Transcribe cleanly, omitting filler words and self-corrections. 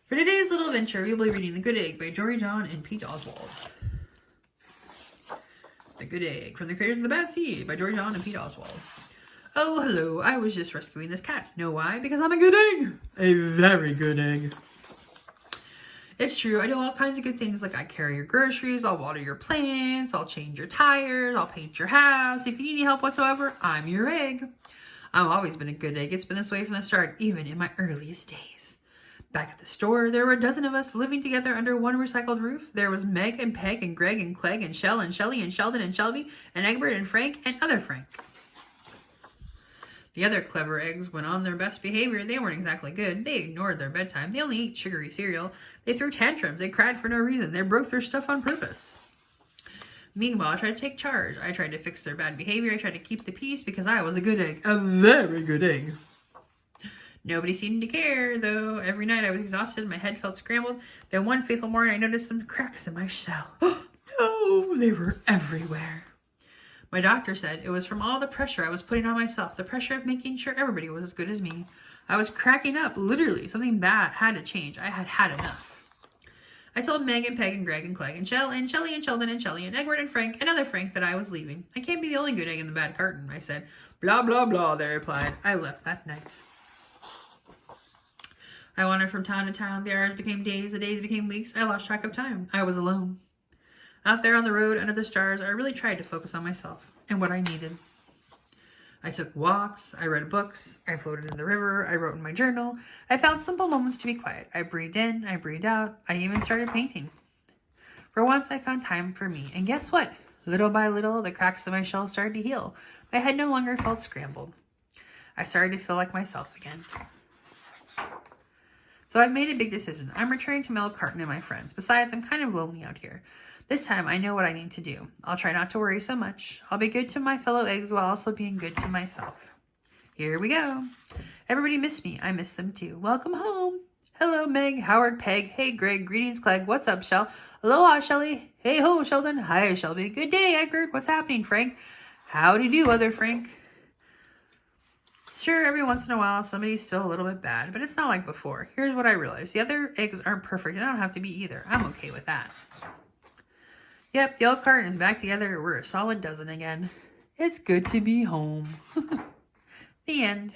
For today's little adventure, we will be reading The Good Egg by Jory John and Pete Oswald. The Good Egg, from the creators of The Bad Seed by Jory John and Pete Oswald. Oh, hello, I was just rescuing this cat. Know why? Because I'm a good egg. A very good egg. It's true, I do all kinds of good things, like I carry your groceries, I'll water your plants, I'll change your tires, I'll paint your house. If you need any help whatsoever, I'm your egg. I've always been a good egg. It's been this way from the start, even in my earliest days. Back at the store, there were a dozen of us living together under one recycled roof. There was Meg and Peg and Greg and Clegg and Shell and Shelly and Sheldon and Shelby and Egbert and Frank and other Frank. The other clever eggs went on their best behavior. They weren't exactly good. They ignored their bedtime. They only ate sugary cereal. They threw tantrums. They cried for no reason. They broke their stuff on purpose. Meanwhile, I tried to take charge. I tried to fix their bad behavior. I tried to keep the peace because I was a good egg. A very good egg. Nobody seemed to care, though. Every night I was exhausted. My head felt scrambled. Then one fateful morning, I noticed some cracks in my shell. Oh, no, they were everywhere. My doctor said it was from all the pressure I was putting on myself, the pressure of making sure everybody was as good as me. I was cracking up, literally. Something bad had to change. I had had enough. I told Meg and Peg and Greg and Clegg and Shell and Shelly and Sheldon and Shelly and Egbert and Frank and other Frank that I was leaving. I can't be the only good egg in the bad carton, I said. Blah, blah, blah, they replied. I left that night. I wandered from town to town. The hours became days. The days became weeks. I lost track of time. I was alone. Out there on the road under the stars, I really tried to focus on myself and what I needed. I took walks. I read books. I floated in the river. I wrote in my journal. I found simple moments to be quiet. I breathed in. I breathed out. I even started painting. For once, I found time for me. And guess what? Little by little, the cracks in my shell started to heal. My head no longer felt scrambled. I started to feel like myself again. So I've made a big decision. I'm returning to Mel Carton and my friends. Besides, I'm kind of lonely out here. This time, I know what I need to do. I'll try not to worry so much. I'll be good to my fellow eggs while also being good to myself. Here we go. Everybody missed me. I miss them too. Welcome home. Hello, Meg, Howard, Peg. Hey, Greg. Greetings, Clegg. What's up, Shell? Aloha, Shelly. Hey ho, Sheldon. Hi, Shelby. Good day, Egbert. What's happening, Frank? Howdy do, other Frank. Sure, every once in a while, somebody's still a little bit bad, but it's not like before. Here's what I realized. The other eggs aren't perfect, and I don't have to be either. I'm okay with that. Yep, the old carton is back together. We're a solid dozen again. It's good to be home. The end.